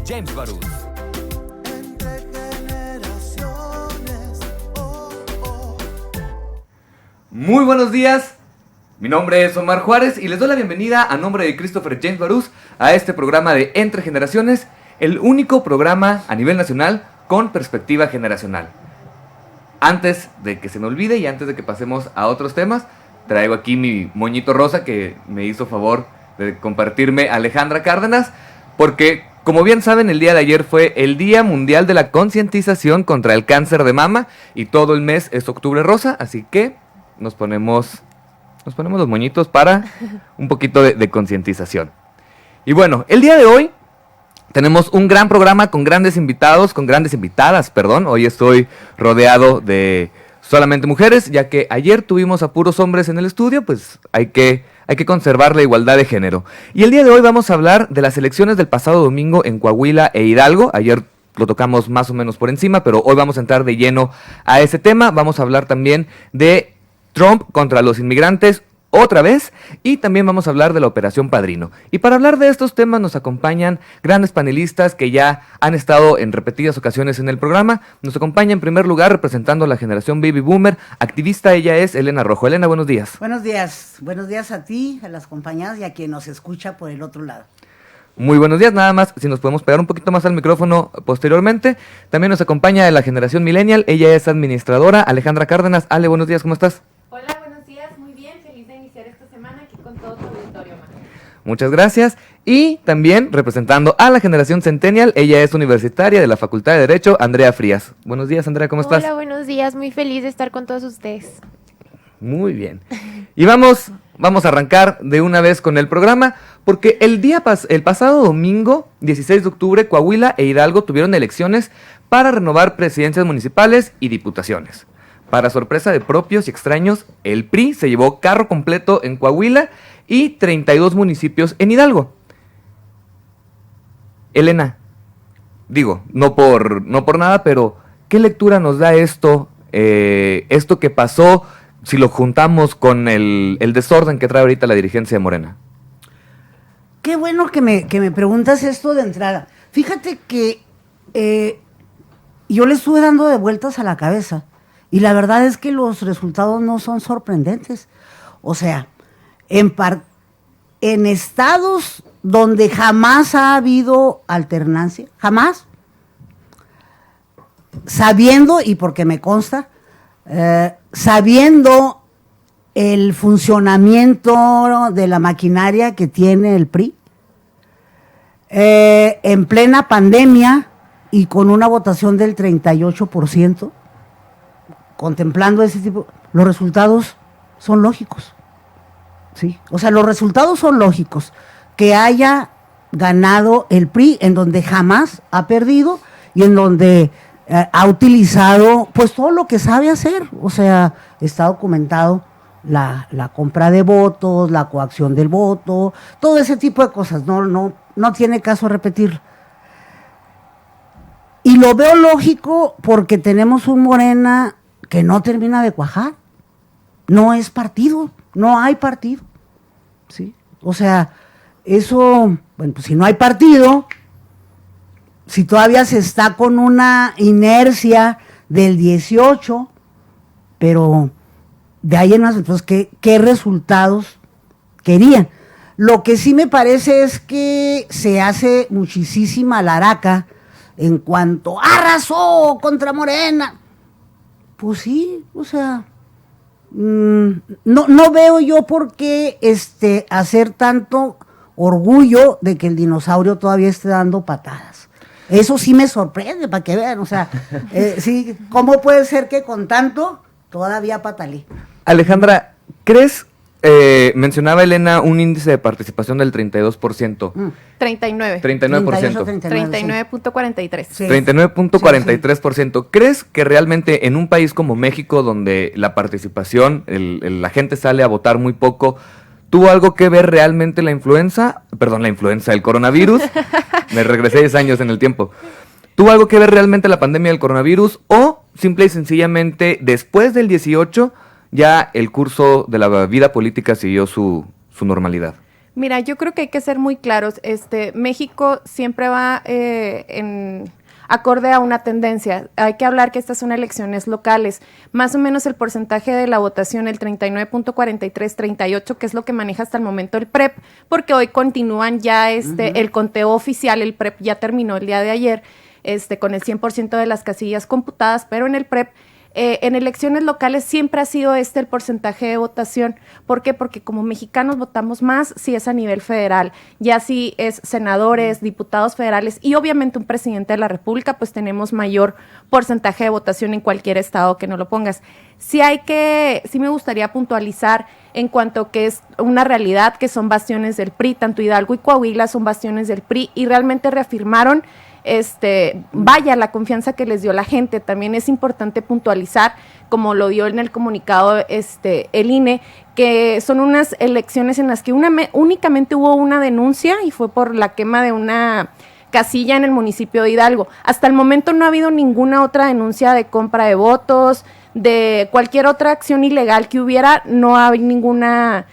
James Barús. Muy buenos días, mi nombre es Omar Juárez y les doy la bienvenida a nombre de Christopher James Barús a este programa de Entre Generaciones, el único programa a nivel nacional con perspectiva generacional. Antes de que se me olvide y antes de que pasemos a otros temas, traigo aquí mi moñito rosa que me hizo favor de compartirme Alejandra Cárdenas, porque como bien saben, el día de ayer fue el Día Mundial de la Concientización contra el Cáncer de Mama y todo el mes es octubre rosa, así que nos ponemos los moñitos para un poquito de concientización. Y bueno, el día de hoy tenemos un gran programa con grandes invitados, con grandes invitadas, perdón. Hoy estoy rodeado de solamente mujeres, ya que ayer tuvimos a puros hombres en el estudio, pues hay que conservar la igualdad de género. Y el día de hoy vamos a hablar de las elecciones del pasado domingo en Coahuila e Hidalgo. Ayer lo tocamos más o menos por encima, pero hoy vamos a entrar de lleno a ese tema. Vamos a hablar también de Trump contra los inmigrantes otra vez y también vamos a hablar de la Operación Padrino. Y para hablar de estos temas nos acompañan grandes panelistas que ya han estado en repetidas ocasiones en el programa. Nos acompaña en primer lugar representando a la generación Baby Boomer, activista ella es Elena Rojo. Elena, buenos días. Buenos días a ti, a las compañeras y a quien nos escucha por el otro lado. Muy buenos días, nada más, si nos podemos pegar un poquito más al micrófono posteriormente. También nos acompaña de la generación Millennial, ella es administradora, Alejandra Cárdenas. Ale, buenos días, ¿cómo estás? Hola, buenos días, muy bien, feliz de iniciar esta semana aquí con todo tu auditorio, Mar. Muchas gracias. Y también representando a la generación Centennial, ella es universitaria de la Facultad de Derecho, Andrea Frías. Buenos días, Andrea, ¿cómo estás? Hola, buenos días, muy feliz de estar con todos ustedes. Muy bien. Y vamos a arrancar de una vez con el programa, porque el pasado domingo, 16 de octubre, Coahuila e Hidalgo tuvieron elecciones para renovar presidencias municipales y diputaciones. Para sorpresa de propios y extraños, el PRI se llevó carro completo en Coahuila y 32 municipios en Hidalgo. Elena, digo, no por nada, pero ¿qué lectura nos da esto que pasó si lo juntamos con el desorden que trae ahorita la dirigencia de Morena? Qué bueno que me preguntas esto de entrada. Fíjate que yo le estuve dando de vueltas a la cabeza y la verdad es que los resultados no son sorprendentes. O sea, en estados donde jamás ha habido alternancia, jamás, sabiendo, y porque me consta, sabiendo el funcionamiento de la maquinaria que tiene el PRI, en plena pandemia y con una votación del 38%, contemplando ese tipo, los resultados son lógicos, ¿sí? O sea, los resultados son lógicos, que haya ganado el PRI en donde jamás ha perdido y en donde ha utilizado pues todo lo que sabe hacer. O sea, está documentado la compra de votos, la coacción del voto, todo ese tipo de cosas, no tiene caso repetirlo. Y lo veo lógico porque tenemos un Morena que no termina de cuajar, no es partido, no hay partido, ¿sí? O sea, eso, bueno, pues si no hay partido, si todavía se está con una inercia del 18, pero de ahí en más, entonces, ¿qué resultados querían? Lo que sí me parece es que se hace muchísima laraca en cuanto arrasó contra Morena. Pues sí, o sea, no veo yo por qué hacer tanto orgullo de que el dinosaurio todavía esté dando patadas. Eso sí me sorprende, para que vean, o sea, sí, ¿cómo puede ser que con tanto todavía patalí? Alejandra, ¿crees, mencionaba Elena un índice de participación del 32%? 39. 39%. 39.43. Sí. 39.43%. Sí. ¿Crees que realmente en un país como México, donde la participación, la gente sale a votar muy poco, tuvo algo que ver realmente el coronavirus? Me regresé 10 años en el tiempo. ¿Tuvo algo que ver realmente la pandemia del coronavirus o simple y sencillamente después del 18 ya el curso de la vida política siguió su normalidad? Mira, yo creo que hay que ser muy claros. México siempre va acorde a una tendencia. Hay que hablar que estas son elecciones locales. Más o menos el porcentaje de la votación, el 39.43, 38, que es lo que maneja hasta el momento el PREP, porque hoy continúan ya el conteo oficial. El PREP ya terminó el día de ayer, con el 100% de las casillas computadas, pero en el PREP, en elecciones locales siempre ha sido el porcentaje de votación. ¿Por qué? Porque como mexicanos votamos más si es a nivel federal, ya si es senadores, diputados federales y obviamente un presidente de la República, pues tenemos mayor porcentaje de votación en cualquier estado que no lo pongas. Sí me gustaría puntualizar en cuanto que es una realidad que son bastiones del PRI, tanto Hidalgo y Coahuila son bastiones del PRI y realmente reafirmaron la confianza que les dio la gente. También es importante puntualizar, como lo dio en el comunicado el INE, que son unas elecciones en las que únicamente hubo una denuncia y fue por la quema de una casilla en el municipio de Hidalgo. Hasta el momento no ha habido ninguna otra denuncia de compra de votos, de cualquier otra acción ilegal que hubiera, no hay ninguna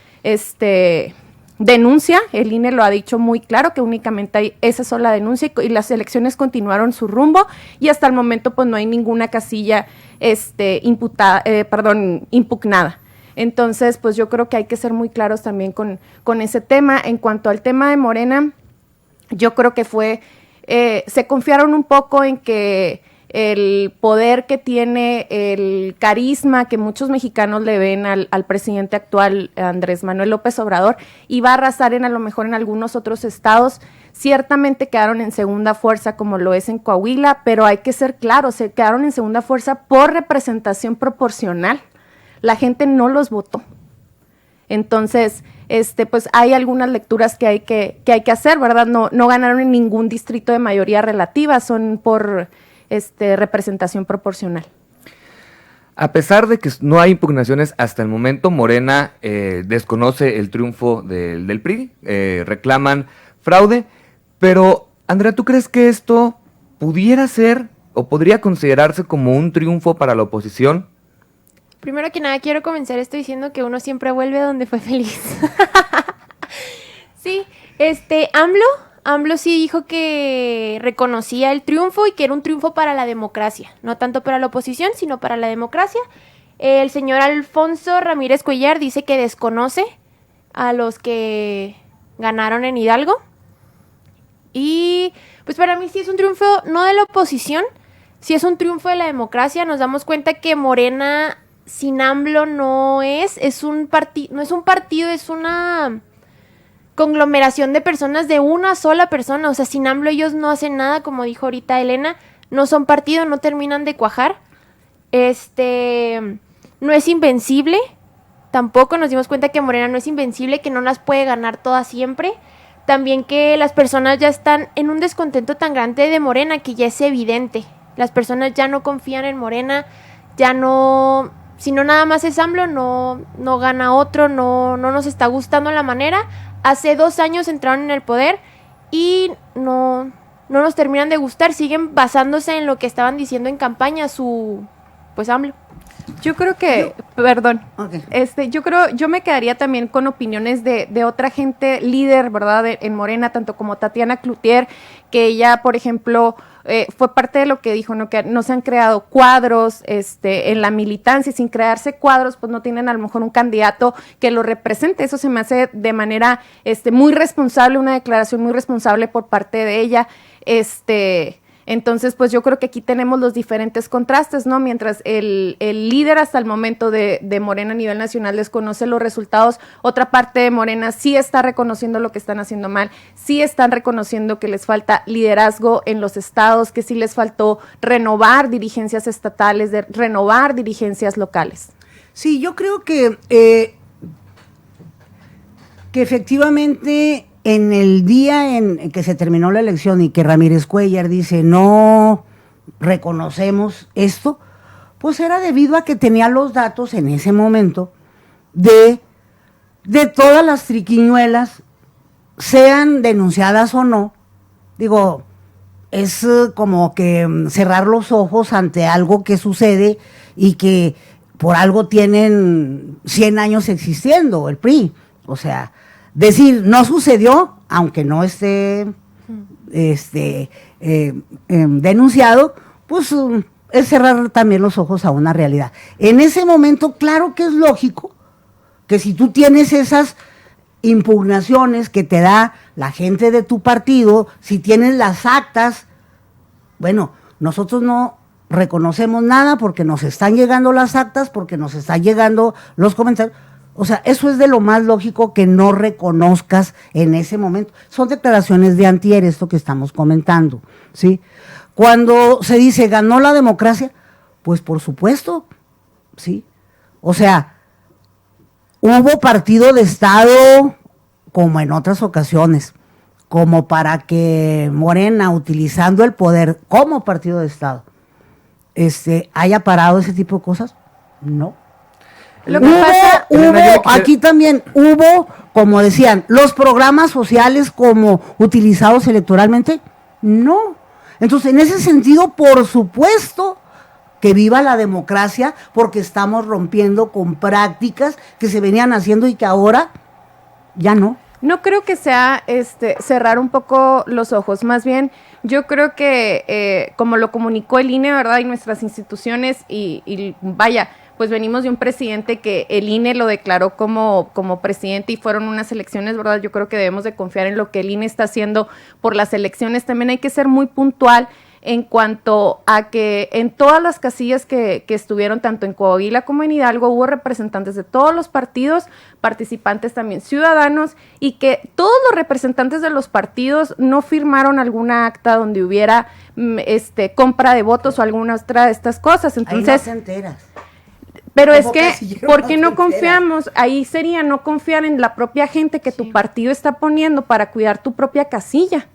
denuncia. El INE lo ha dicho muy claro, que únicamente hay esa sola denuncia y las elecciones continuaron su rumbo y hasta el momento pues no hay ninguna casilla impugnada. Entonces, pues yo creo que hay que ser muy claros también con ese tema. En cuanto al tema de Morena, yo creo que se confiaron un poco en que el poder que tiene, el carisma que muchos mexicanos le ven al presidente actual, Andrés Manuel López Obrador, iba a arrasar a lo mejor en algunos otros estados. Ciertamente quedaron en segunda fuerza, como lo es en Coahuila, pero hay que ser claros, se quedaron en segunda fuerza por representación proporcional. La gente no los votó. Entonces, pues hay algunas lecturas que hay que hacer, ¿verdad? No ganaron en ningún distrito de mayoría relativa, son por representación proporcional. A pesar de que no hay impugnaciones hasta el momento, Morena desconoce el triunfo del PRI, reclaman fraude, pero Andrea, ¿tú crees que esto pudiera ser o podría considerarse como un triunfo para la oposición? Primero que nada quiero comenzar esto diciendo que uno siempre vuelve a donde fue feliz. Sí, AMLO sí dijo que reconocía el triunfo y que era un triunfo para la democracia, no tanto para la oposición, sino para la democracia. El señor Alfonso Ramírez Cuellar dice que desconoce a los que ganaron en Hidalgo. Y pues para mí sí es un triunfo no de la oposición, sí es un triunfo de la democracia. Nos damos cuenta que Morena sin AMLO no es un partido, es una conglomeración de personas de una sola persona. O sea, sin AMLO ellos no hacen nada, como dijo ahorita Elena, no son partido, no terminan de cuajar. No es invencible, tampoco nos dimos cuenta que Morena no es invencible, que no las puede ganar todas siempre. También que las personas ya están en un descontento tan grande de Morena que ya es evidente. Las personas ya no confían en Morena, ya no, si no nada más es AMLO, no gana otro, no nos está gustando la manera. Hace 2 años entraron en el poder y no nos terminan de gustar, siguen basándose en lo que estaban diciendo en campaña pues AMLO. Yo creo que, perdón, Okay. yo me quedaría también con opiniones de otra gente líder, ¿verdad? En Morena, tanto como Tatiana Cloutier, que ella, por ejemplo, fue parte de lo que dijo, ¿no? Que no se han creado cuadros en la militancia, sin crearse cuadros, pues no tienen a lo mejor un candidato que lo represente. Eso se me hace de manera muy responsable, una declaración muy responsable por parte de ella. Entonces, pues yo creo que aquí tenemos los diferentes contrastes, ¿no? Mientras el líder hasta el momento de Morena a nivel nacional desconoce los resultados, otra parte de Morena sí está reconociendo lo que están haciendo mal, sí están reconociendo que les falta liderazgo en los estados, que sí les faltó renovar dirigencias estatales, renovar dirigencias locales. Sí, yo creo que efectivamente en el día en que se terminó la elección y que Ramírez Cuellar dice no reconocemos esto, pues era debido a que tenía los datos en ese momento de todas las triquiñuelas, sean denunciadas o no. Digo, es como que cerrar los ojos ante algo que sucede y que por algo tienen 100 años existiendo el PRI. O sea, decir no sucedió, aunque no esté denunciado, pues es cerrar también los ojos a una realidad. En ese momento, claro que es lógico que si tú tienes esas impugnaciones que te da la gente de tu partido, si tienes las actas, bueno, nosotros no reconocemos nada porque nos están llegando las actas, porque nos están llegando los comentarios. O sea, eso es de lo más lógico que no reconozcas en ese momento. Son declaraciones de antier, esto que estamos comentando, ¿sí? Cuando se dice ganó la democracia, pues por supuesto, ¿sí? O sea, hubo partido de Estado como en otras ocasiones, como para que Morena, utilizando el poder como partido de Estado, haya parado ese tipo de cosas. No. Lo que pasa, Aquí también hubo, como decían, los programas sociales como utilizados electoralmente. No. Entonces, en ese sentido, por supuesto que viva la democracia, porque estamos rompiendo con prácticas que se venían haciendo y que ahora ya no. No creo que sea cerrar un poco los ojos, más bien yo creo que como lo comunicó el INE, ¿verdad? Y nuestras instituciones y vaya, pues venimos de un presidente que el INE lo declaró como presidente y fueron unas elecciones, ¿verdad? Yo creo que debemos de confiar en lo que el INE está haciendo por las elecciones. También hay que ser muy puntual en cuanto a que en todas las casillas que estuvieron, tanto en Coahuila como en Hidalgo, hubo representantes de todos los partidos, participantes también ciudadanos, y que todos los representantes de los partidos no firmaron alguna acta donde hubiera compra de votos o alguna otra de estas cosas. Entonces, ahí no te enteras. Pero es que, ¿por qué no confiamos? Ahí sería no confiar en la propia gente que tu partido está poniendo para cuidar tu propia casilla.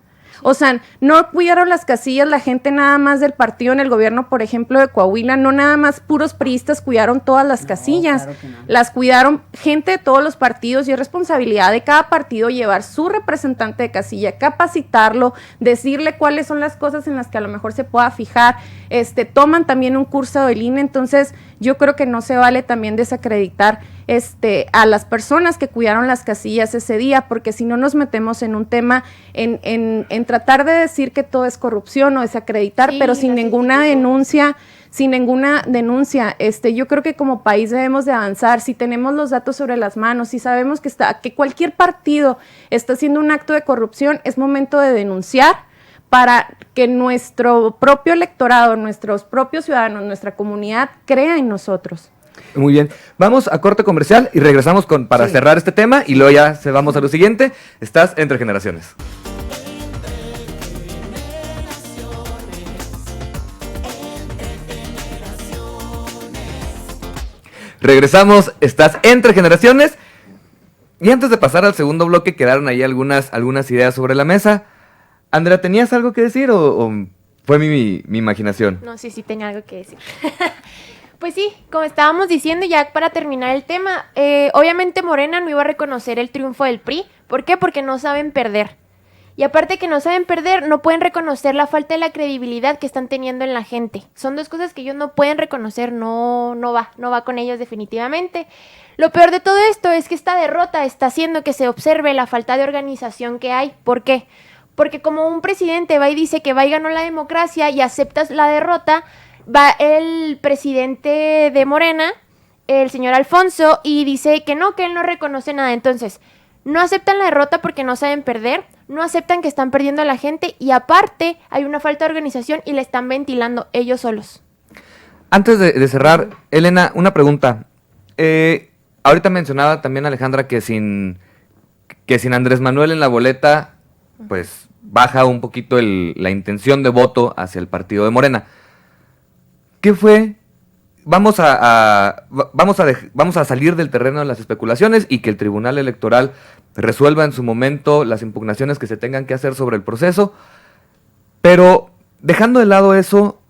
O sea, no cuidaron las casillas la gente nada más del partido en el gobierno, por ejemplo, de Coahuila, no nada más puros priistas cuidaron todas las casillas, claro que no. Las cuidaron gente de todos los partidos y es responsabilidad de cada partido llevar su representante de casilla, capacitarlo, decirle cuáles son las cosas en las que a lo mejor se pueda fijar, toman también un curso del INE, entonces yo creo que no se vale también desacreditar a las personas que cuidaron las casillas ese día, porque si no nos metemos en un tema en tratar de decir que todo es corrupción o desacreditar, Sí, pero sin ninguna denuncia, yo creo que como país debemos de avanzar. Si tenemos los datos sobre las manos, si sabemos que cualquier partido está haciendo un acto de corrupción, es momento de denunciar para que nuestro propio electorado, nuestros propios ciudadanos, nuestra comunidad crea en nosotros. Muy bien, vamos a corte comercial y regresamos para cerrar este tema y luego ya vamos a lo siguiente. Estás Entre Generaciones. Regresamos, estás Entre Generaciones. Y antes de pasar al segundo bloque quedaron ahí algunas ideas sobre la mesa. Andrea, ¿tenías algo que decir o fue mi imaginación? No, sí tenía algo que decir. Pues sí, como estábamos diciendo, ya para terminar el tema, obviamente Morena no iba a reconocer el triunfo del PRI. ¿Por qué? Porque no saben perder. Y aparte que no saben perder, no pueden reconocer la falta de la credibilidad que están teniendo en la gente. Son dos cosas que ellos no pueden reconocer, no va con ellos definitivamente. Lo peor de todo esto es que esta derrota está haciendo que se observe la falta de organización que hay. ¿Por qué? Porque como un presidente va y dice que va y ganó la democracia y aceptas la derrota, va el presidente de Morena, el señor Alfonso, y dice que él no reconoce nada. Entonces, no aceptan la derrota porque no saben perder, no aceptan que están perdiendo a la gente y aparte hay una falta de organización y la están ventilando ellos solos. Antes de cerrar, Elena, una pregunta. Ahorita mencionaba también Alejandra que sin Andrés Manuel en la boleta, pues baja un poquito la intención de voto hacia el partido de Morena. ¿Qué fue? Vamos a salir del terreno de las especulaciones y que el Tribunal Electoral resuelva en su momento las impugnaciones que se tengan que hacer sobre el proceso, pero dejando de lado eso,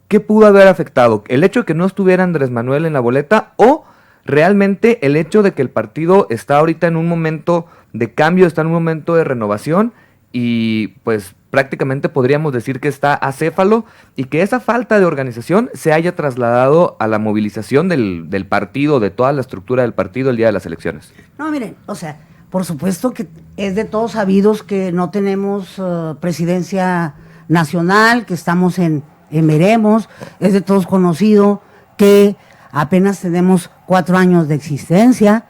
¿qué pudo haber afectado? ¿El hecho de que no estuviera Andrés Manuel en la boleta o realmente el hecho de que el partido está ahorita en un momento de cambio, está en un momento de renovación y pues prácticamente podríamos decir que está acéfalo y que esa falta de organización se haya trasladado a la movilización del partido, de toda la estructura del partido el día de las elecciones? No, miren, o sea, por supuesto que es de todos sabidos que no tenemos presidencia nacional, que estamos en veremos, es de todos conocido que apenas tenemos 4 años de existencia,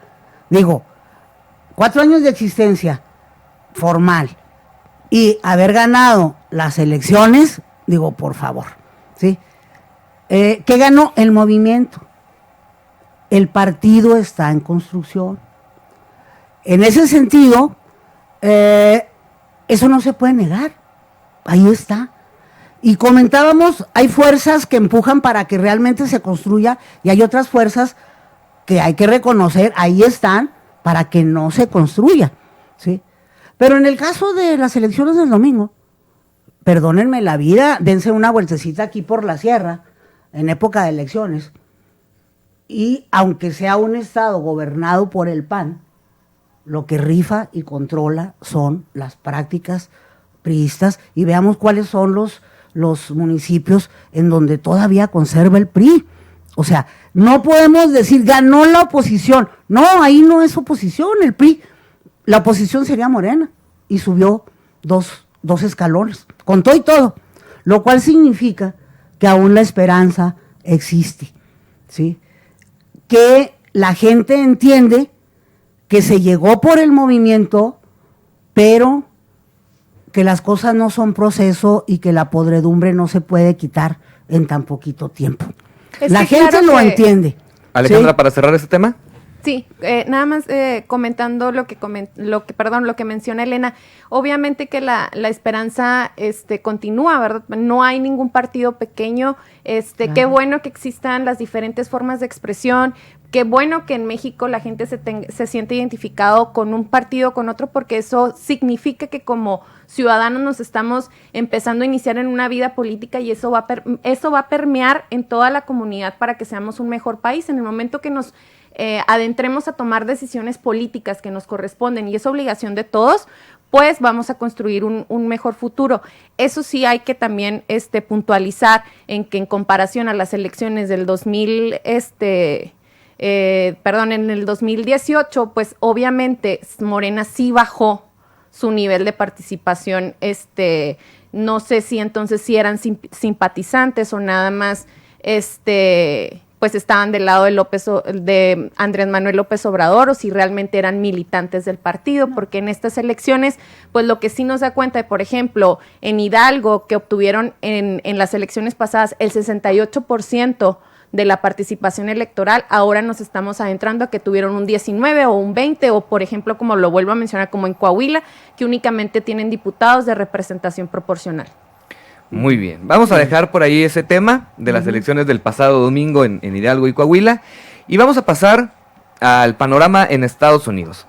4 años de existencia formal y haber ganado las elecciones, por favor, ¿sí? ¿Qué ganó el movimiento? El partido está en construcción. En ese sentido, eso no se puede negar, ahí está. Y comentábamos, hay fuerzas que empujan para que realmente se construya y hay otras fuerzas que hay que reconocer, ahí están, para que no se construya, ¿sí? Pero en el caso de las elecciones del domingo, perdónenme la vida, dense una vueltecita aquí por la sierra, en época de elecciones, y aunque sea un estado gobernado por el PAN, lo que rifa y controla son las prácticas priistas, y veamos cuáles son los municipios en donde todavía conserva el PRI. O sea, no podemos decir ganó la oposición. No, ahí no es oposición, el PRI. La oposición sería Morena y subió dos escalones, con todo y todo, lo cual significa que aún la esperanza existe, ¿sí? Que la gente entiende que se llegó por el movimiento, pero que las cosas no son proceso y que la podredumbre no se puede quitar en tan poquito tiempo. La gente lo entiende. Alejandra, ¿sí? para cerrar este tema. Sí, nada más comentando lo que menciona Elena. Obviamente que la esperanza continúa, ¿verdad? No hay ningún partido pequeño. Claro. Qué bueno que existan las diferentes formas de expresión. Qué bueno que en México la gente se siente identificado con un partido o con otro, porque eso significa que como ciudadanos nos estamos empezando a iniciar en una vida política y eso va a permear en toda la comunidad para que seamos un mejor país. En el momento que nos adentremos a tomar decisiones políticas que nos corresponden y es obligación de todos, pues vamos a construir un mejor futuro. Eso sí hay que también puntualizar en que en comparación a las elecciones del en el 2018, pues obviamente Morena sí bajó su nivel de participación. No sé si entonces si eran simpatizantes o nada más pues estaban del lado de Andrés Manuel López Obrador, o si realmente eran militantes del partido, porque en estas elecciones, pues lo que sí nos da cuenta de, por ejemplo, en Hidalgo, que obtuvieron en las elecciones pasadas el 68% de la participación electoral, ahora nos estamos adentrando a que tuvieron un 19 o un 20, o por ejemplo, como lo vuelvo a mencionar, como en Coahuila, que únicamente tienen diputados de representación proporcional. Muy bien, vamos a dejar por ahí ese tema de las elecciones del pasado domingo en Hidalgo y Coahuila y vamos a pasar al panorama en Estados Unidos.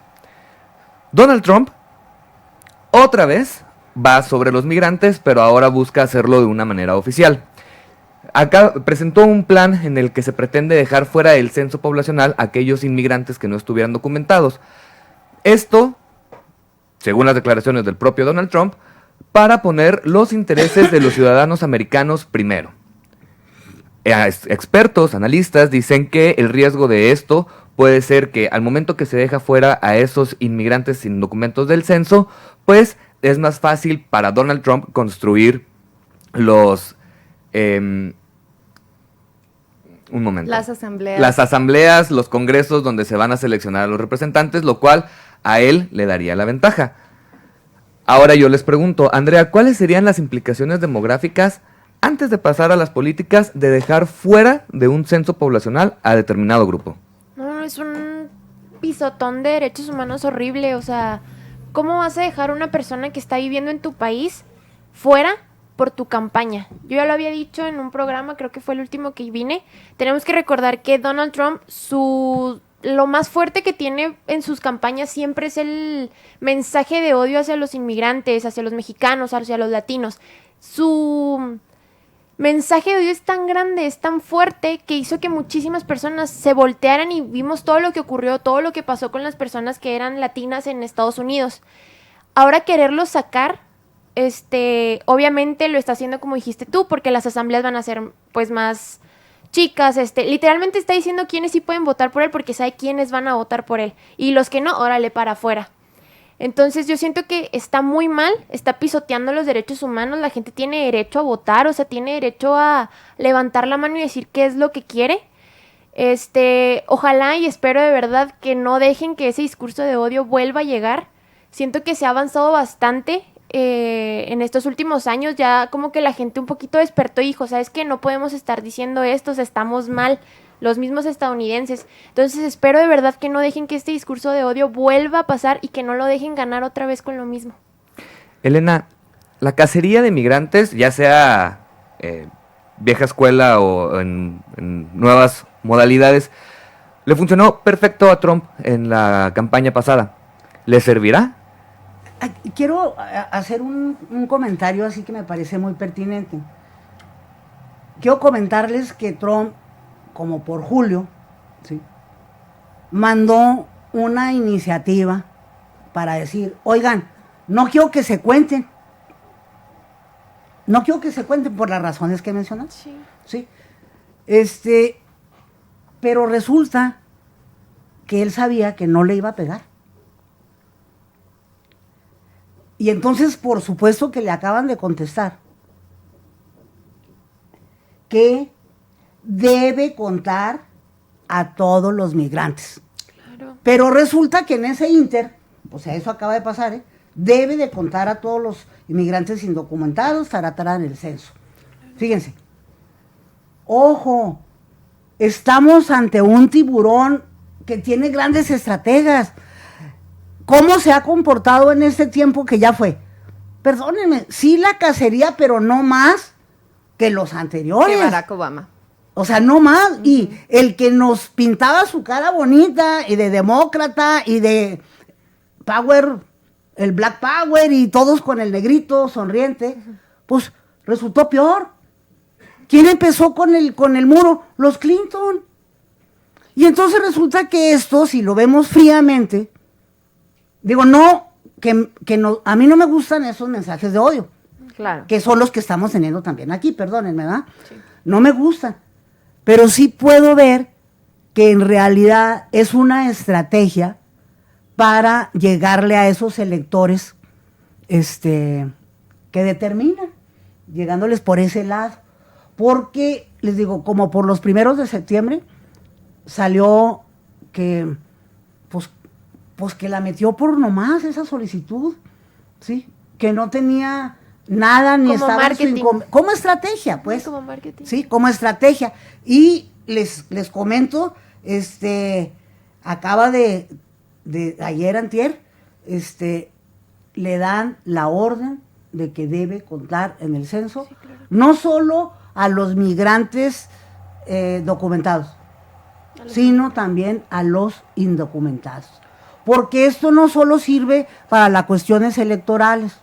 Donald Trump otra vez va sobre los migrantes, pero ahora busca hacerlo de una manera oficial. Acá presentó un plan en el que se pretende dejar fuera del censo poblacional a aquellos inmigrantes que no estuvieran documentados. Esto, según las declaraciones del propio Donald Trump, para poner los intereses de los ciudadanos americanos primero. Expertos, analistas, dicen que el riesgo de esto puede ser que al momento que se deja fuera a esos inmigrantes sin documentos del censo, pues es más fácil para Donald Trump construir los... Las asambleas, los congresos donde se van a seleccionar a los representantes, lo cual a él le daría la ventaja. Ahora yo les pregunto, Andrea, ¿cuáles serían las implicaciones demográficas antes de pasar a las políticas de dejar fuera de un censo poblacional a determinado grupo? No, es un pisotón de derechos humanos horrible. O sea, ¿cómo vas a dejar a una persona que está viviendo en tu país fuera por tu campaña? Yo ya lo había dicho en un programa, creo que fue el último que vine. Tenemos que recordar que Donald Trump, lo más fuerte que tiene en sus campañas siempre es el mensaje de odio hacia los inmigrantes, hacia los mexicanos, hacia los latinos. Su mensaje de odio es tan grande, es tan fuerte, que hizo que muchísimas personas se voltearan y vimos todo lo que ocurrió, todo lo que pasó con las personas que eran latinas en Estados Unidos. Ahora quererlo sacar, obviamente lo está haciendo como dijiste tú, porque las asambleas van a ser pues más chicas, literalmente está diciendo quiénes sí pueden votar por él porque sabe quiénes van a votar por él y los que no, órale para afuera. Entonces yo siento que está muy mal, está pisoteando los derechos humanos, la gente tiene derecho a votar, o sea, tiene derecho a levantar la mano y decir qué es lo que quiere. Ojalá y espero de verdad que no dejen que ese discurso de odio vuelva a llegar. Siento que se ha avanzado bastante en estos últimos años, ya como que la gente un poquito despertó y dijo, ¿sabes qué? No podemos estar diciendo esto, o sea, estamos mal, los mismos estadounidenses. Entonces espero de verdad que no dejen que este discurso de odio vuelva a pasar y que no lo dejen ganar otra vez con lo mismo. Elena, la cacería de migrantes, ya sea vieja escuela o en nuevas modalidades, le funcionó perfecto a Trump en la campaña pasada. ¿Le servirá? Quiero hacer un comentario así que me parece muy pertinente. Quiero comentarles que Trump, como por julio, ¿sí?, mandó una iniciativa para decir, oigan, no quiero que se cuenten. No quiero que se cuenten por las razones que mencionan. Sí. ¿Sí? Pero resulta que él sabía que no le iba a pegar. Y entonces, por supuesto que le acaban de contestar que debe contar a todos los migrantes. Claro. Pero resulta que en ese ínter, o sea, eso acaba de pasar, debe de contar a todos los inmigrantes indocumentados, taratara, en el censo. Fíjense. Ojo, estamos ante un tiburón que tiene grandes estrategas. ¿Cómo se ha comportado en este tiempo que ya fue? Perdónenme, sí la cacería, pero no más que los anteriores. Que Barack Obama. O sea, no más. Y el que nos pintaba su cara bonita y de demócrata y de power, el Black Power y todos con el negrito sonriente, pues resultó peor. ¿Quién empezó con el muro? Los Clinton. Y entonces resulta que esto, si lo vemos fríamente, digo, no, que no, a mí no me gustan esos mensajes de odio. Claro. Que son los que estamos teniendo también aquí, perdónenme, ¿verdad? Sí. No me gustan. Pero sí puedo ver que en realidad es una estrategia para llegarle a esos electores que determinan, llegándoles por ese lado. Porque, les digo, como por los 1 de septiembre, salió que, pues que la metió por nomás esa solicitud, ¿sí? Que no tenía nada ni como estaba marketing. Como estrategia, pues. Como marketing. Sí, como estrategia. Y les comento, acaba de ayer antier, le dan la orden de que debe contar en el censo, sí, claro, no solo a los migrantes documentados, sino también a los indocumentados. Porque esto no solo sirve para las cuestiones electorales,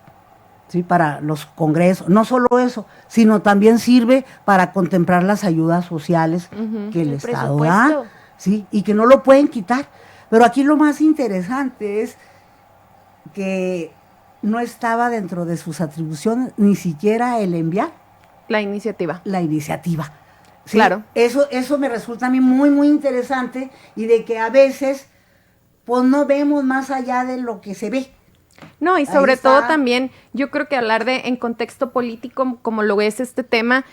¿sí?, para los congresos, no solo eso, sino también sirve para contemplar las ayudas sociales que el Estado da, ¿sí?, y que no lo pueden quitar. Pero aquí lo más interesante es que no estaba dentro de sus atribuciones ni siquiera el enviar la iniciativa. ¿Sí? Claro. Eso me resulta a mí muy, muy interesante, y de que a veces pues no vemos más allá de lo que se ve. No, y sobre todo también, yo creo que hablar de en contexto político, como lo es este tema,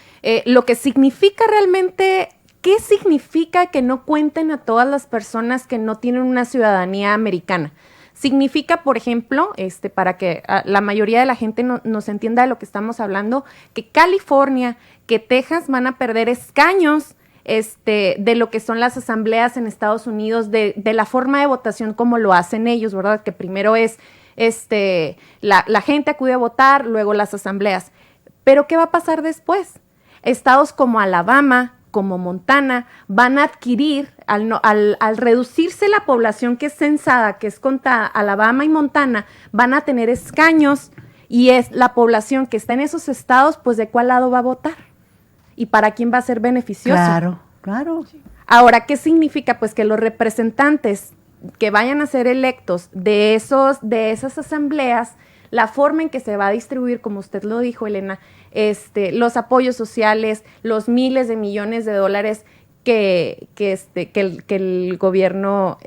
lo que significa realmente, ¿qué significa que no cuenten a todas las personas que no tienen una ciudadanía americana? Significa, por ejemplo, para que la mayoría de la gente nos entienda de lo que estamos hablando, que California, que Texas van a perder escaños de lo que son las asambleas en Estados Unidos, de la forma de votación como lo hacen ellos, ¿verdad? Que primero es la gente acude a votar, luego las asambleas. Pero ¿qué va a pasar después? Estados como Alabama, como Montana, van a adquirir, al reducirse la población que es censada, que es contra Alabama y Montana, van a tener escaños, y es la población que está en esos estados, pues ¿de cuál lado va a votar? ¿Y para quién va a ser beneficioso? Claro, claro. Ahora, ¿qué significa? Pues que los representantes que vayan a ser electos de esas asambleas, la forma en que se va a distribuir, como usted lo dijo, Elena, los apoyos sociales, los miles de millones de dólares que el gobierno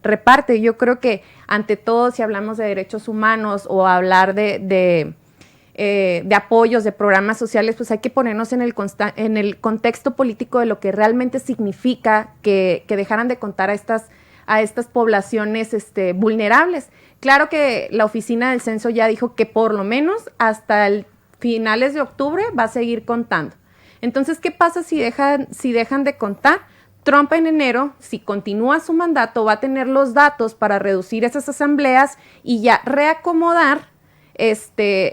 reparte. Yo creo que ante todo, si hablamos de derechos humanos o hablar de apoyos, de programas sociales, pues hay que ponernos en el contexto político de lo que realmente significa que dejaran de contar a estas poblaciones vulnerables. Claro que la oficina del censo ya dijo que por lo menos hasta finales de octubre va a seguir contando. Entonces, ¿qué pasa si dejan de contar? Trump en enero, si continúa su mandato, va a tener los datos para reducir esas asambleas y ya reacomodar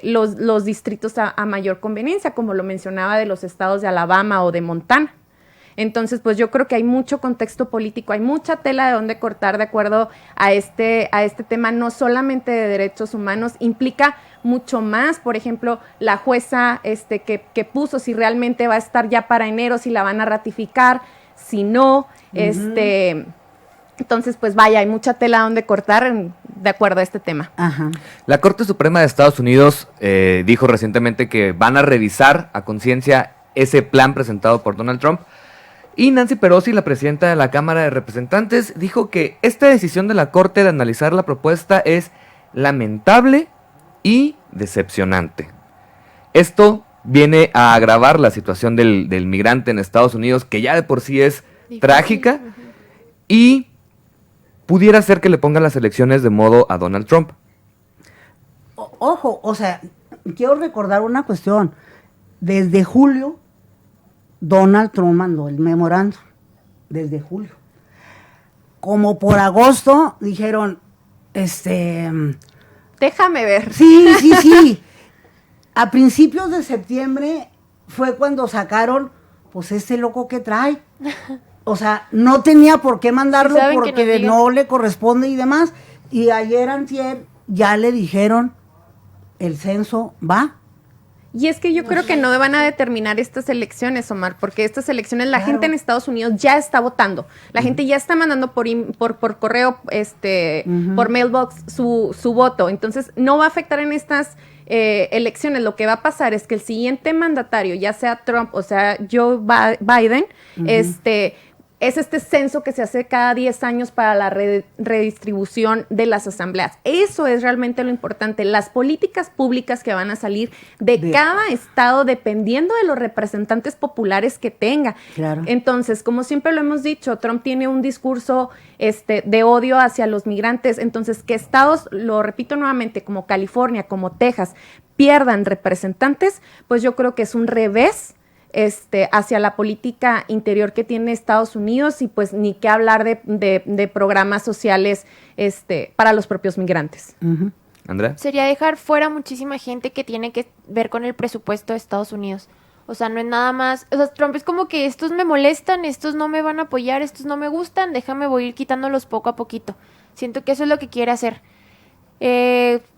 los distritos a mayor conveniencia, como lo mencionaba de los estados de Alabama o de Montana. Entonces, pues yo creo que hay mucho contexto político, hay mucha tela de dónde cortar de acuerdo a este tema, no solamente de derechos humanos, implica mucho más. Por ejemplo, la jueza que puso si realmente va a estar ya para enero, si la van a ratificar, si no, entonces, pues vaya, hay mucha tela donde cortar de acuerdo a este tema. Ajá. La Corte Suprema de Estados Unidos dijo recientemente que van a revisar a conciencia ese plan presentado por Donald Trump. Y Nancy Pelosi, la presidenta de la Cámara de Representantes, dijo que esta decisión de la Corte de analizar la propuesta es lamentable y decepcionante. Esto viene a agravar la situación del migrante en Estados Unidos, que ya de por sí es trágica, y pudiera ser que le pongan las elecciones de modo a Donald Trump. Ojo, o sea, quiero recordar una cuestión. Desde julio, Donald Trump mandó el memorando. Desde julio. Como por agosto, dijeron, Déjame ver. Sí. A principios de septiembre fue cuando sacaron, pues, este loco que trae. O sea, no tenía por qué mandarlo porque no le corresponde y demás. Y ayer, antier, ya le dijeron, el censo va. Y es que yo creo que no van a determinar estas elecciones, Omar, porque estas elecciones la gente en Estados Unidos ya está votando. La gente ya está mandando por correo, por mailbox su voto. Entonces, no va a afectar en estas elecciones. Lo que va a pasar es que el siguiente mandatario, ya sea Trump o sea Joe Biden, es este censo que se hace cada 10 años para la redistribución de las asambleas. Eso es realmente lo importante, las políticas públicas que van a salir de cada estado dependiendo de los representantes populares que tenga. Claro. Entonces, como siempre lo hemos dicho, Trump tiene un discurso de odio hacia los migrantes. Entonces, que estados, lo repito nuevamente, como California, como Texas, pierdan representantes, pues yo creo que es un revés hacia la política interior que tiene Estados Unidos, y pues ni qué hablar de programas sociales para los propios migrantes. Uh-huh. ¿Andrea? Sería dejar fuera muchísima gente que tiene que ver con el presupuesto de Estados Unidos. O sea, no es nada más... O sea, Trump es como que estos me molestan, estos no me van a apoyar, estos no me gustan, voy a ir quitándolos poco a poquito. Siento que eso es lo que quiere hacer.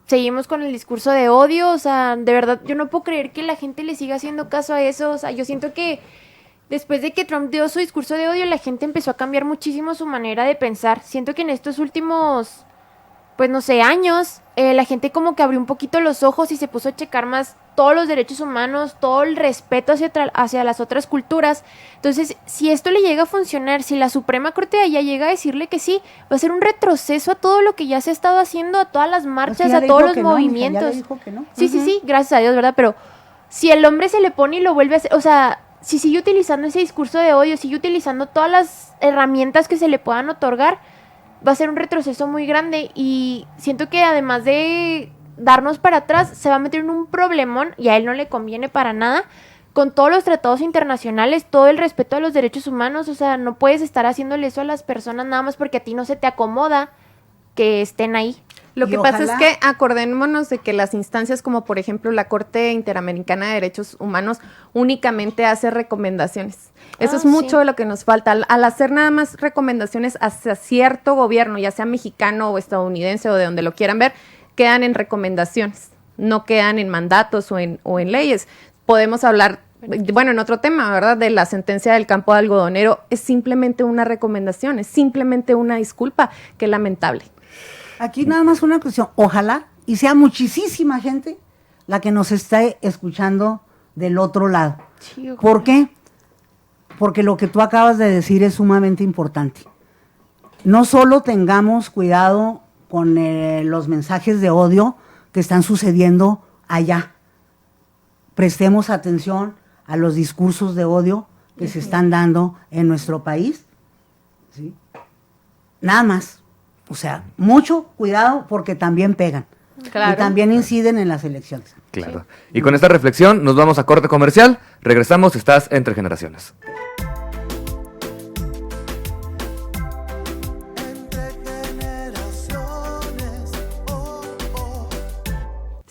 Seguimos con el discurso de odio, o sea, de verdad, yo no puedo creer que la gente le siga haciendo caso a eso. O sea, yo siento que después de que Trump dio su discurso de odio, la gente empezó a cambiar muchísimo su manera de pensar. Siento que en estos últimos, pues no sé, años, la gente como que abrió un poquito los ojos y se puso a checar más todos los derechos humanos, todo el respeto hacia las otras culturas. Entonces, si esto le llega a funcionar, si la Suprema Corte de allá llega a decirle que sí, va a ser un retroceso a todo lo que ya se ha estado haciendo, a todas las marchas, a todos los movimientos. Ya le dijo que no. Sí, gracias a Dios, ¿verdad? Pero si el hombre se le pone y lo vuelve a hacer, o sea, si sigue utilizando ese discurso de odio, sigue utilizando todas las herramientas que se le puedan otorgar, va a ser un retroceso muy grande. Y siento que además de darnos para atrás, se va a meter en un problemón, y a él no le conviene para nada, con todos los tratados internacionales, todo el respeto a los derechos humanos. O sea, no puedes estar haciéndole eso a las personas nada más porque a ti no se te acomoda que estén ahí. Lo que pasa es que acordémonos de que las instancias como por ejemplo la Corte Interamericana de Derechos Humanos únicamente hace recomendaciones. Eso es mucho de lo que nos falta. Al hacer nada más recomendaciones hacia cierto gobierno, ya sea mexicano o estadounidense o de donde lo quieran ver, quedan en recomendaciones, no quedan en mandatos o en leyes. Podemos hablar, bueno, en otro tema, ¿verdad?, de la sentencia del campo de algodonero. Es simplemente una recomendación, es simplemente una disculpa. Qué lamentable. Aquí nada más una cuestión, ojalá y sea muchísima gente la que nos esté escuchando del otro lado. Sí, ¿Por qué? Porque lo que tú acabas de decir es sumamente importante. no solo tengamos cuidado con los mensajes de odio que están sucediendo allá, prestemos atención a los discursos de odio que se están dando en nuestro país, ¿sí? Nada más, o sea, mucho cuidado porque también pegan Claro. y también inciden en las elecciones. Claro. Y con esta reflexión nos vamos a corte comercial. Regresamos, estás Entre Generaciones.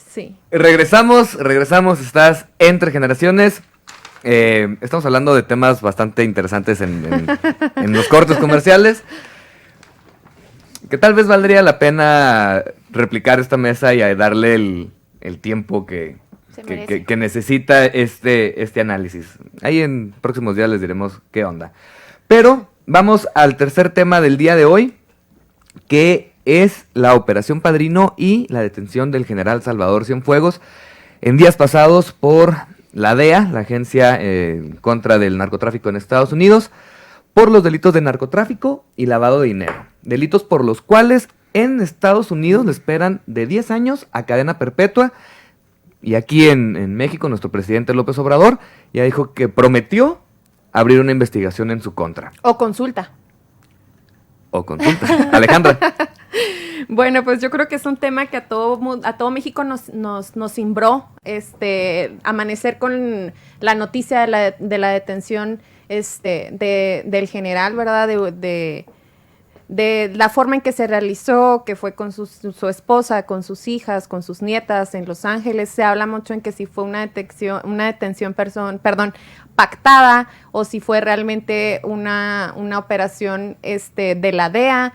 Sí. Regresamos, estás Entre Generaciones. Estamos hablando de temas bastante interesantes en los cortes comerciales. Que tal vez valdría la pena replicar esta mesa y darle el tiempo que necesita este análisis. Ahí en próximos días les diremos qué onda. Pero vamos al tercer tema del día de hoy, que es la Operación Padrino y la detención del general Salvador Cienfuegos en días pasados por la DEA, la Agencia contra del Narcotráfico en Estados Unidos, por los delitos de narcotráfico y lavado de dinero. Delitos por los cuales en Estados Unidos le esperan de 10 años a cadena perpetua. Y aquí en México, nuestro presidente López Obrador ya dijo que prometió abrir una investigación en su contra. O consulta. O consulta. Alejandra. Bueno, pues yo creo que es un tema que a todo México nos cimbró, amanecer con la noticia de la detención del general, ¿verdad? De la forma en que se realizó, que fue con su esposa, con sus hijas, con sus nietas en Los Ángeles. Se habla mucho en que si fue una detención pactada o si fue realmente una operación de la DEA.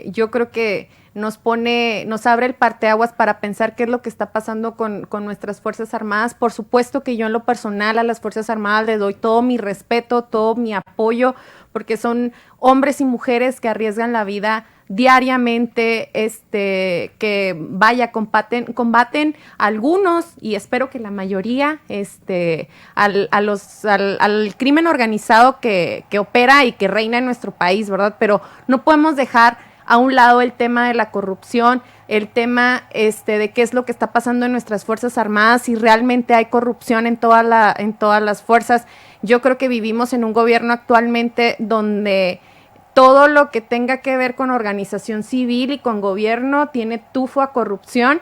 Yo creo que nos abre el parteaguas para pensar qué es lo que está pasando con nuestras Fuerzas Armadas. Por supuesto que yo en lo personal a las Fuerzas Armadas les doy todo mi respeto, todo mi apoyo, porque son hombres y mujeres que arriesgan la vida diariamente, combaten algunos, y espero que la mayoría, al crimen organizado que opera y que reina en nuestro país, ¿verdad? Pero no podemos dejar a un lado el tema de la corrupción, el tema de qué es lo que está pasando en nuestras Fuerzas Armadas, si realmente hay corrupción en todas las fuerzas. Yo creo que vivimos en un gobierno actualmente donde todo lo que tenga que ver con organización civil y con gobierno tiene tufo a corrupción,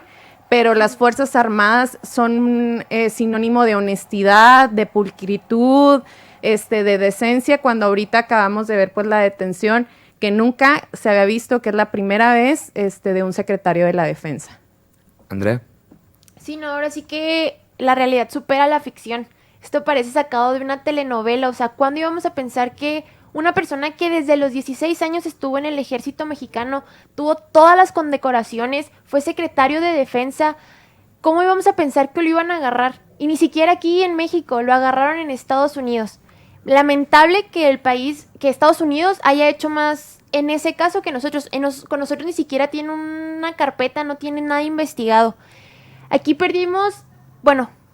pero las Fuerzas Armadas son sinónimo de honestidad, de pulcritud, de decencia, cuando ahorita acabamos de ver pues la detención que nunca se había visto, que es la primera vez de un secretario de la Defensa. Andrea. Sí, no, ahora sí que la realidad supera la ficción. Esto parece sacado de una telenovela. O sea, ¿cuándo íbamos a pensar que una persona que desde los 16 años estuvo en el ejército mexicano, tuvo todas las condecoraciones, fue secretario de Defensa, cómo íbamos a pensar que lo iban a agarrar? Y ni siquiera aquí en México, lo agarraron en Estados Unidos. Lamentable que Estados Unidos haya hecho más en ese caso que nosotros. Con nosotros ni siquiera tiene una carpeta, no tiene nada investigado. Aquí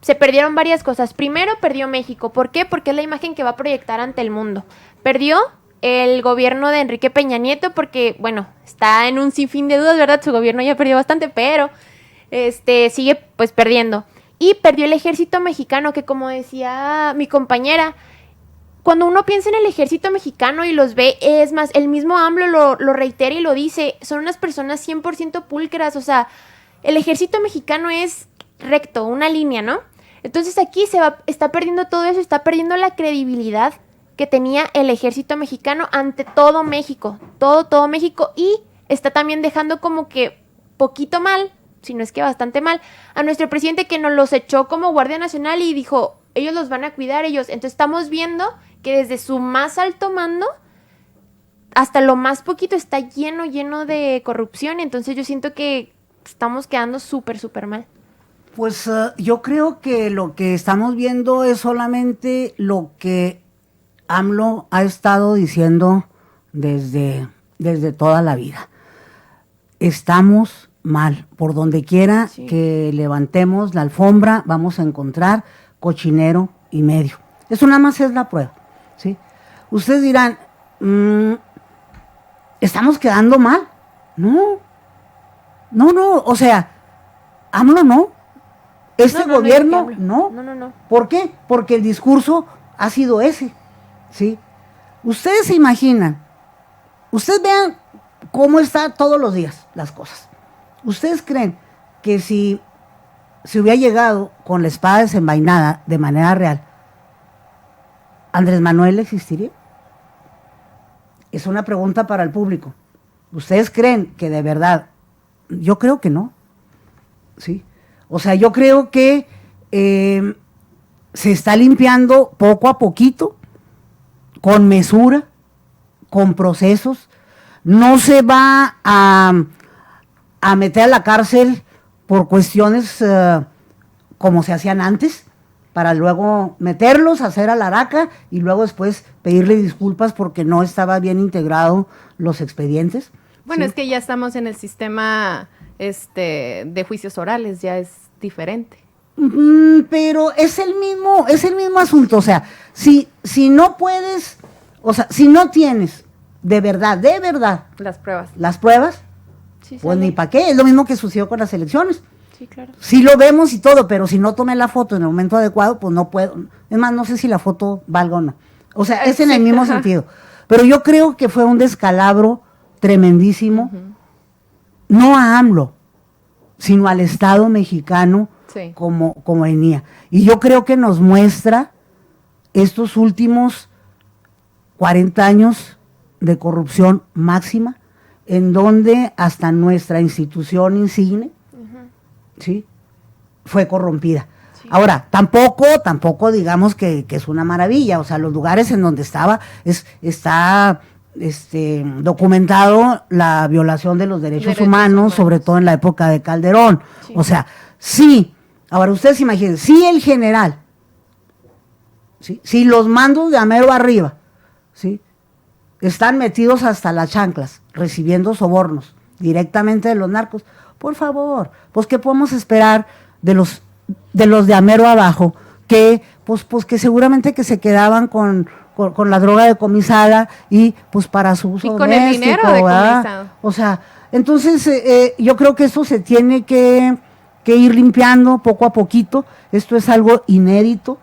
se perdieron varias cosas. Primero, perdió México. ¿Por qué? Porque es la imagen que va a proyectar ante el mundo. Perdió el gobierno de Enrique Peña Nieto porque, está en un sinfín de dudas, ¿verdad? Su gobierno ya perdió bastante, pero sigue pues perdiendo. Y perdió el ejército mexicano, que como decía mi compañera, cuando uno piensa en el ejército mexicano y los ve, es más, el mismo AMLO lo reitera y lo dice, son unas personas 100% pulcras. O sea, el ejército mexicano es recto, una línea, ¿no? Entonces aquí está perdiendo todo eso, está perdiendo la credibilidad que tenía el ejército mexicano ante todo México, todo México, y está también dejando como que poquito mal, si no es que bastante mal, a nuestro presidente, que nos los echó como Guardia Nacional y dijo, ellos los van a cuidar ellos. Entonces estamos viendo que desde su más alto mando hasta lo más poquito está lleno de corrupción. Entonces yo siento que estamos quedando súper mal. Pues yo creo que lo que estamos viendo es solamente lo que AMLO ha estado diciendo desde toda la vida. Estamos mal. Por donde quiera que levantemos la alfombra, vamos a encontrar cochinero y medio. Eso nada más es la prueba, ¿sí? Ustedes dirán, estamos quedando mal. No, o sea, AMLO no. Este No, gobierno no, no. No. ¿Por qué? Porque el discurso ha sido ese, ¿sí? Ustedes se imaginan, ustedes vean cómo está todos los días las cosas. ¿Ustedes creen que si se hubiera llegado con la espada desenvainada de manera real, Andrés Manuel existiría? Es una pregunta para el público. ¿Ustedes creen que de verdad? Yo creo que no, ¿sí? O sea, yo creo que se está limpiando poco a poquito, con mesura, con procesos. No se va a meter a la cárcel por cuestiones como se hacían antes, para luego meterlos, hacer a la araca y luego después pedirle disculpas porque no estaba bien integrado los expedientes. Bueno, ¿sí? es que ya estamos en el sistema de juicios orales, ya es diferente. Pero es el mismo asunto. O sea, si no puedes, o sea, si no tienes de verdad Las pruebas. las pruebas, Sí, pues sale. ni para qué. Es lo mismo que sucedió con las elecciones. Sí, claro. Sí lo vemos y todo, pero si no tomé la foto en el momento adecuado, pues no puedo. Es más, no sé si la foto valga o no. O sea, es en el mismo Ajá. sentido. Pero yo creo que fue un descalabro tremendísimo, no a AMLO, sino al Estado mexicano Sí. como venía. Y yo creo que nos muestra estos últimos 40 años de corrupción máxima, en donde hasta nuestra institución insigne, ¿sí?, fue corrompida. Sí. Ahora, tampoco digamos que es una maravilla. O sea, los lugares en donde está documentado la violación de los derechos humanos, sobre todo en la época de Calderón. Sí. O sea, sí. Ahora, ustedes imaginen, si el general, ¿sí?, si los mandos de Amero arriba, ¿sí?, están metidos hasta las chanclas, recibiendo sobornos directamente de los narcos, por favor, pues ¿qué podemos esperar de los de Amero abajo? Que pues que seguramente que se quedaban con la droga decomisada y pues para su uso Y con el doméstico, dinero ¿verdad? decomisado. O sea, entonces yo creo que eso se tiene que ir limpiando poco a poquito. Esto es algo inédito,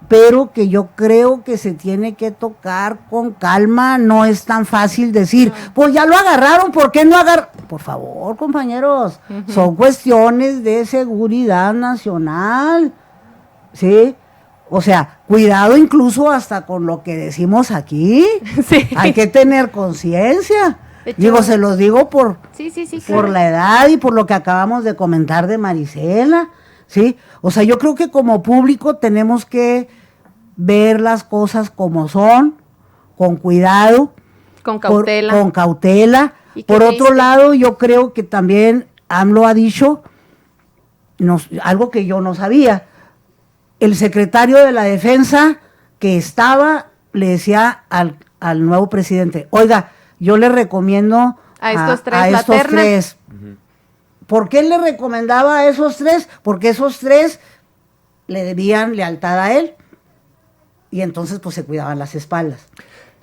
pero que yo creo que se tiene que tocar con calma. No es tan fácil decir, pues ya lo agarraron, ¿por qué no agarrar? Por favor, compañeros, son cuestiones de seguridad nacional, ¿sí? O sea, cuidado incluso hasta con lo que decimos aquí. Sí. Hay que tener conciencia. De hecho, Digo, se los digo por Sí, por claro. la edad y por lo que acabamos de comentar de Marisela, ¿sí? O sea, yo creo que como público tenemos que ver las cosas como son, con cuidado, Con cautela. con cautela. ¿Y qué Por te otro dice? lado, yo creo que también AMLO ha dicho algo que yo no sabía. El secretario de la Defensa que estaba le decía al nuevo presidente, oiga, yo le recomiendo A estos tres, a la estos terna. tres. ¿Por qué le recomendaba a esos tres? Porque esos tres le debían lealtad a él y entonces pues se cuidaban las espaldas.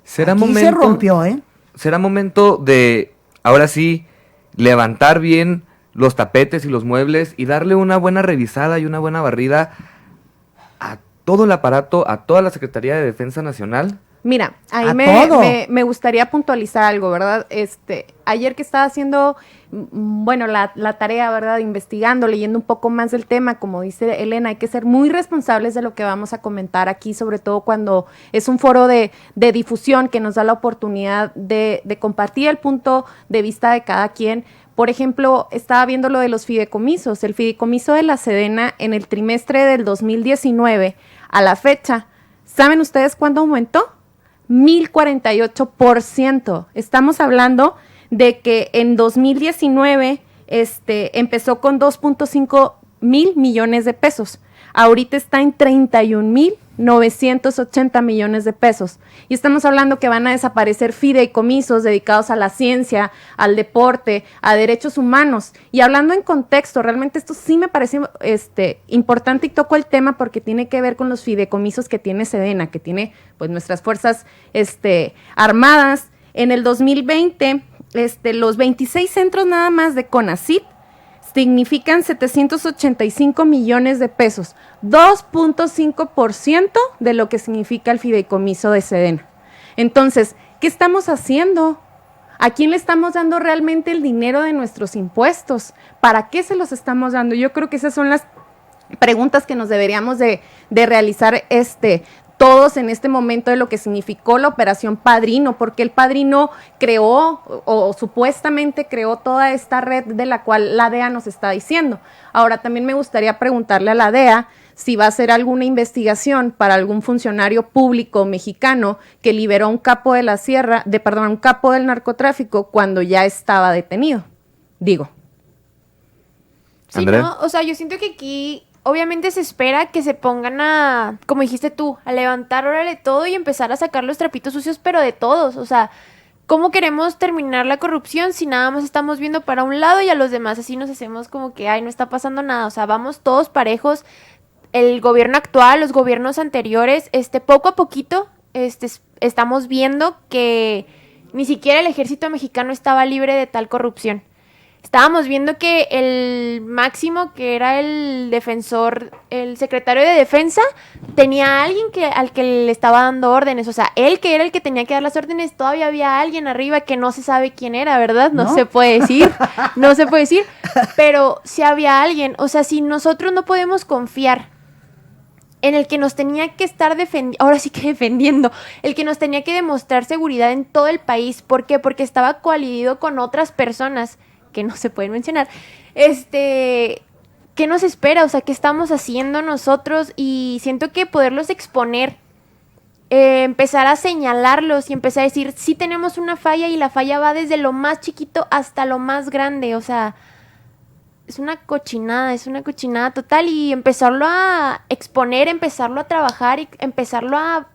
¿Será Aquí momento, se rompió, ¿eh? será momento de, ahora sí, levantar bien los tapetes y los muebles y darle una buena revisada y una buena barrida a todo el aparato, a toda la Secretaría de Defensa Nacional? Mira, ahí A me, todo. me gustaría puntualizar algo, ¿verdad? Ayer que estaba haciendo, bueno, la tarea, ¿verdad? Investigando, leyendo un poco más del tema, como dice Elena, hay que ser muy responsables de lo que vamos a comentar aquí, sobre todo cuando es un foro de difusión que nos da la oportunidad de compartir el punto de vista de cada quien. Por ejemplo, estaba viendo lo de los fideicomisos. El fideicomiso de la Sedena en el trimestre del 2019 a la fecha, ¿saben ustedes cuándo aumentó? 1048%. Estamos hablando de que en 2019 empezó con 2.5 mil millones de pesos. Ahorita está en 31.980 millones de pesos. Y estamos hablando que van a desaparecer fideicomisos dedicados a la ciencia, al deporte, a derechos humanos. Y hablando en contexto, realmente esto sí me parece importante y toco el tema porque tiene que ver con los fideicomisos que tiene Sedena, que tiene pues nuestras fuerzas armadas. En el 2020 los 26 centros nada más de CONACYT significan 785 millones de pesos, 2.5% de lo que significa el fideicomiso de Sedena. Entonces, ¿qué estamos haciendo? ¿A quién le estamos dando realmente el dinero de nuestros impuestos? ¿Para qué se los estamos dando? Yo creo que esas son las preguntas que nos deberíamos de realizar todos en este momento de lo que significó la Operación Padrino, porque el Padrino creó o supuestamente creó toda esta red de la cual la DEA nos está diciendo. Ahora, también me gustaría preguntarle a la DEA si va a hacer alguna investigación para algún funcionario público mexicano que liberó a un capo de la sierra, un capo del narcotráfico cuando ya estaba detenido. Digo. Sí, Andrea. ¿no? O sea, yo siento que aquí obviamente se espera que se pongan a, como dijiste tú, a levantar órale todo y empezar a sacar los trapitos sucios, pero de todos. O sea, ¿cómo queremos terminar la corrupción si nada más estamos viendo para un lado y a los demás así nos hacemos como que, ay, no está pasando nada? O sea, vamos todos parejos. El gobierno actual, los gobiernos anteriores, poco a poquito, estamos viendo que ni siquiera el ejército mexicano estaba libre de tal corrupción. Estábamos viendo que el máximo, que era el defensor, el secretario de defensa, tenía a alguien al que le estaba dando órdenes. O sea, él que era el que tenía que dar las órdenes, todavía había alguien arriba que no se sabe quién era, ¿verdad? No se puede decir, no se puede decir. Pero sí había alguien. O sea, si nosotros no podemos confiar en el que nos tenía que estar defendiendo, el que nos tenía que demostrar seguridad en todo el país. ¿Por qué? Porque estaba coalido con otras personas que no se pueden mencionar, ¿qué nos espera? O sea, ¿qué estamos haciendo nosotros? Y siento que poderlos exponer, empezar a señalarlos y empezar a decir, sí tenemos una falla y la falla va desde lo más chiquito hasta lo más grande, o sea, es una cochinada total, y empezarlo a exponer, empezarlo a trabajar y empezarlo a,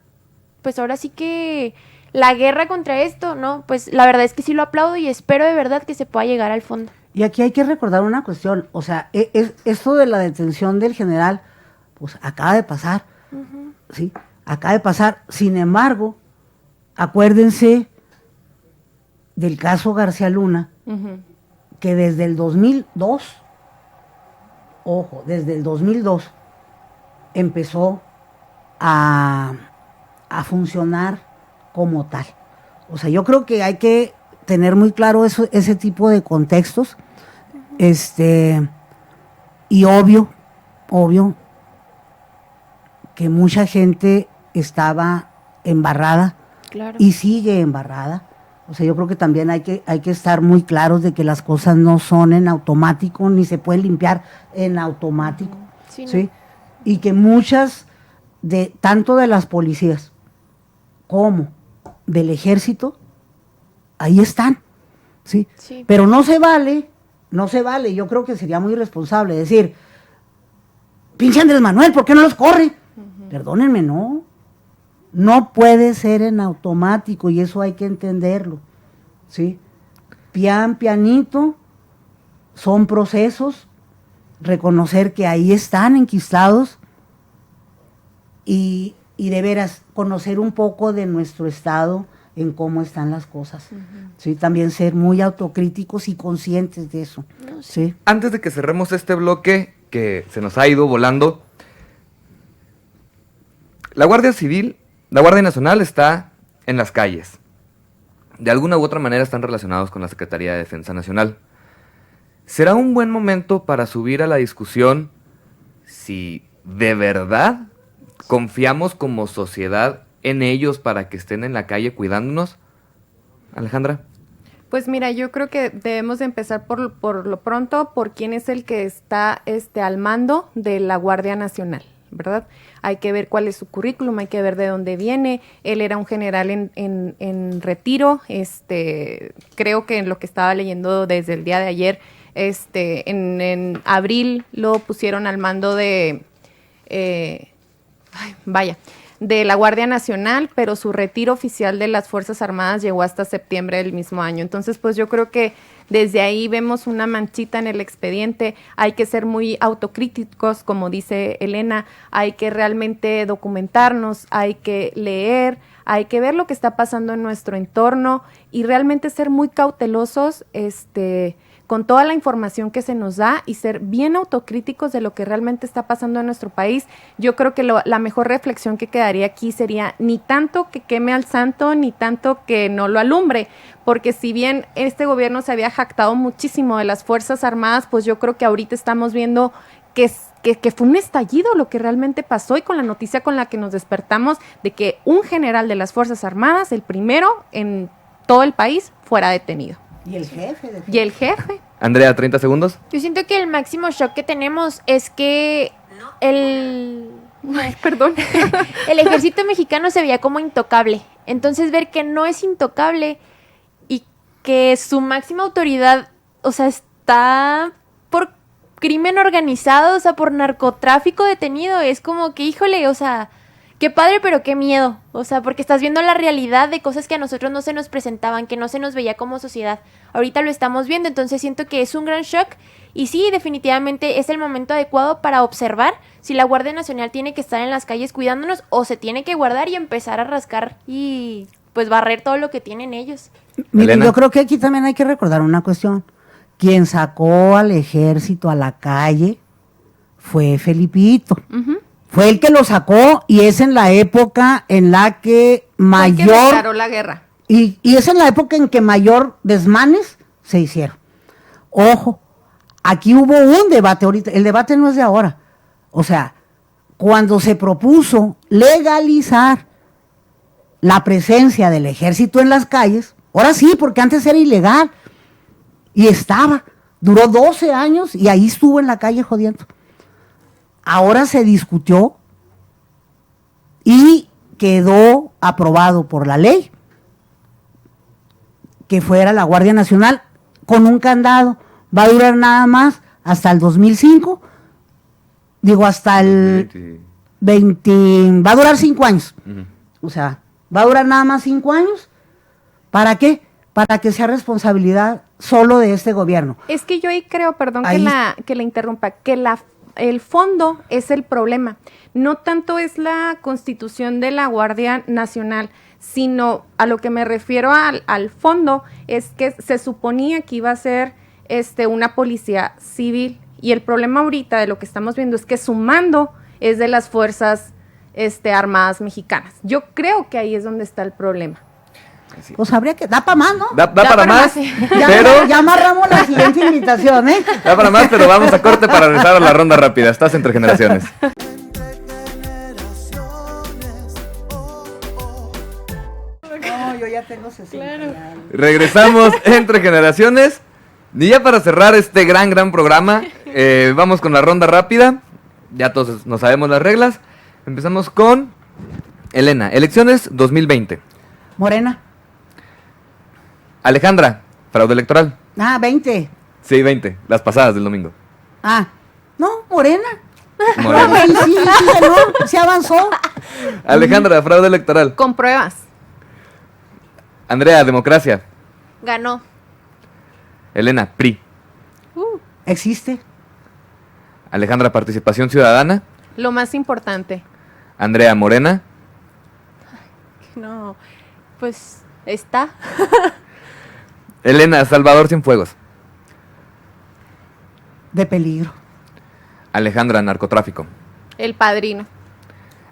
pues ahora sí que la guerra contra esto, ¿no? Pues la verdad es que sí lo aplaudo y espero de verdad que se pueda llegar al fondo. Y aquí hay que recordar una cuestión, o sea, esto de la detención del general, pues acaba de pasar, ¿sí? Acaba de pasar. Sin embargo, acuérdense del caso García Luna, que desde el 2002, desde el 2002 empezó a funcionar como tal. O sea, yo creo que hay que tener muy claro ese tipo de contextos, y obvio que mucha gente estaba embarrada, Claro. y sigue embarrada. O sea, yo creo que también hay que estar muy claros de que las cosas no son en automático, ni se pueden limpiar en automático, Sí, ¿sí? no. Y que muchas tanto de las policías como del ejército, ahí están, ¿sí? Sí. Pero no se vale, yo creo que sería muy irresponsable decir, pinche Andrés Manuel, ¿por qué no los corre? Perdónenme, no puede ser en automático, y eso hay que entenderlo, ¿sí? Pianito, son procesos, reconocer que ahí están enquistados, y de veras conocer un poco de nuestro estado, en cómo están las cosas, ¿sí? También ser muy autocríticos y conscientes de eso, ¿sí? Antes de que cerremos este bloque que se nos ha ido volando, la Guardia Civil, la Guardia Nacional está en las calles. De alguna u otra manera están relacionados con la Secretaría de Defensa Nacional. ¿Será un buen momento para subir a la discusión si de verdad confiamos como sociedad en ellos para que estén en la calle cuidándonos? Alejandra. Pues mira, yo creo que debemos de empezar por lo pronto por quién es el que está al mando de la Guardia Nacional, ¿verdad? Hay que ver cuál es su currículum, hay que ver de dónde viene. Él era un general en retiro, creo que en lo que estaba leyendo desde el día de ayer, en abril lo pusieron al mando de, de la Guardia Nacional, pero su retiro oficial de las Fuerzas Armadas llegó hasta septiembre del mismo año. Entonces, pues yo creo que desde ahí vemos una manchita en el expediente. Hay que ser muy autocríticos, como dice Elena, hay que realmente documentarnos, hay que leer, hay que ver lo que está pasando en nuestro entorno y realmente ser muy cautelosos, con toda la información que se nos da y ser bien autocríticos de lo que realmente está pasando en nuestro país. Yo creo que la mejor reflexión que quedaría aquí sería ni tanto que queme al santo, ni tanto que no lo alumbre, porque si bien este gobierno se había jactado muchísimo de las Fuerzas Armadas, pues yo creo que ahorita estamos viendo que fue un estallido lo que realmente pasó y con la noticia con la que nos despertamos de que un general de las Fuerzas Armadas, el primero en todo el país, fuera detenido. Y el jefe. Y el jefe. Andrea, 30 segundos. Yo siento que el máximo shock que tenemos es que el ejército mexicano se veía como intocable. Entonces ver que no es intocable y que su máxima autoridad, o sea, está por crimen organizado, o sea, por narcotráfico detenido, es como que, híjole, o sea, qué padre, pero qué miedo. O sea, porque estás viendo la realidad de cosas que a nosotros no se nos presentaban, que no se nos veía como sociedad. Ahorita lo estamos viendo, entonces siento que es un gran shock. Y sí, definitivamente es el momento adecuado para observar si la Guardia Nacional tiene que estar en las calles cuidándonos o se tiene que guardar y empezar a rascar y pues barrer todo lo que tienen ellos. Mire, Elena. yo creo que aquí también hay que recordar una cuestión. Quien sacó al ejército a la calle fue Felipito. Fue el que lo sacó y es en la época en la que Fue el que mayor... declaró la guerra. Y es en la época en que mayor desmanes se hicieron. Ojo, aquí hubo un debate ahorita, el debate no es de ahora. O sea, cuando se propuso legalizar la presencia del ejército en las calles, ahora sí, porque antes era ilegal, y duró 12 años y ahí estuvo en la calle jodiendo. Ahora se discutió y quedó aprobado por la ley que fuera la Guardia Nacional con un candado. Va a durar nada más hasta el 2005, hasta el 20, va a durar 5 años. O sea, va a durar nada más 5 años. ¿Para qué? Para que sea responsabilidad solo de este gobierno. Es que yo ahí creo, perdón Ahí- que la interrumpa, que el fondo es el problema. No tanto es la constitución de la Guardia Nacional, sino a lo que me refiero al fondo es que se suponía que iba a ser una policía civil y el problema ahorita de lo que estamos viendo es que su mando es de las Fuerzas Armadas Mexicanas. Yo creo que ahí es donde está el problema. Pues habría que, da para más, ¿no? Da para más, Ya, pero... ya amarramos la siguiente invitación, ¿eh? Da para más, pero vamos a corte para regresar a la ronda rápida. Estás entre generaciones. No, yo ya tengo 60. Regresamos entre generaciones. Y ya para cerrar este gran programa, vamos con la ronda rápida. Ya todos nos sabemos las reglas. Empezamos con Elena. Elecciones 2020. Morena. Alejandra, fraude electoral. 20. Sí, 20. Las pasadas del domingo. No, Morena. Morena. Sí, no, se avanzó. Alejandra, fraude electoral. Con pruebas. Andrea, democracia. Ganó. Elena, PRI. Existe. Alejandra, participación ciudadana. Lo más importante. Andrea, Morena. No, pues está. Elena, Salvador Cienfuegos. De peligro. Alejandra, narcotráfico. El padrino.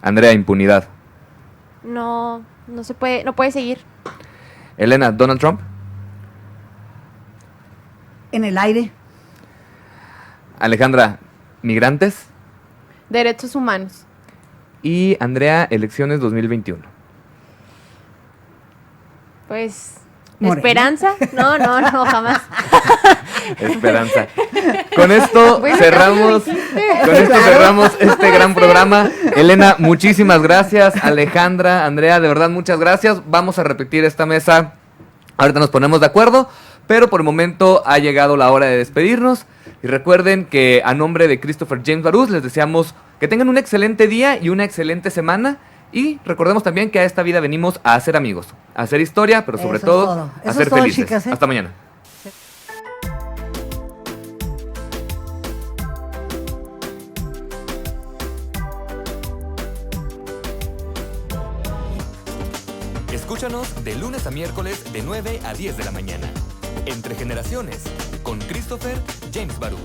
Andrea, impunidad. No se puede, no puede seguir. Elena, Donald Trump. En el aire. Alejandra, migrantes. Derechos humanos. Y Andrea, elecciones 2021. Pues, Morena. ¿esperanza? No, jamás. Esperanza. Con esto Bueno, cerramos. casi lo dijiste. Con esto cerramos este gran programa. Elena, muchísimas gracias. Alejandra, Andrea, de verdad, muchas gracias. Vamos a repetir esta mesa. Ahorita nos ponemos de acuerdo. Pero por el momento ha llegado la hora de despedirnos. Y recuerden que a nombre de Christopher James Barús les deseamos que tengan un excelente día y una excelente semana. Y recordemos también que a esta vida venimos a hacer amigos, a hacer historia, pero sobre Eso es todo todo. a Eso ser es todo, felices. chicas, ¿eh? Hasta mañana. Escúchanos de lunes a miércoles de 9 a 10 de la mañana. Entre Generaciones, con Christopher James Barús.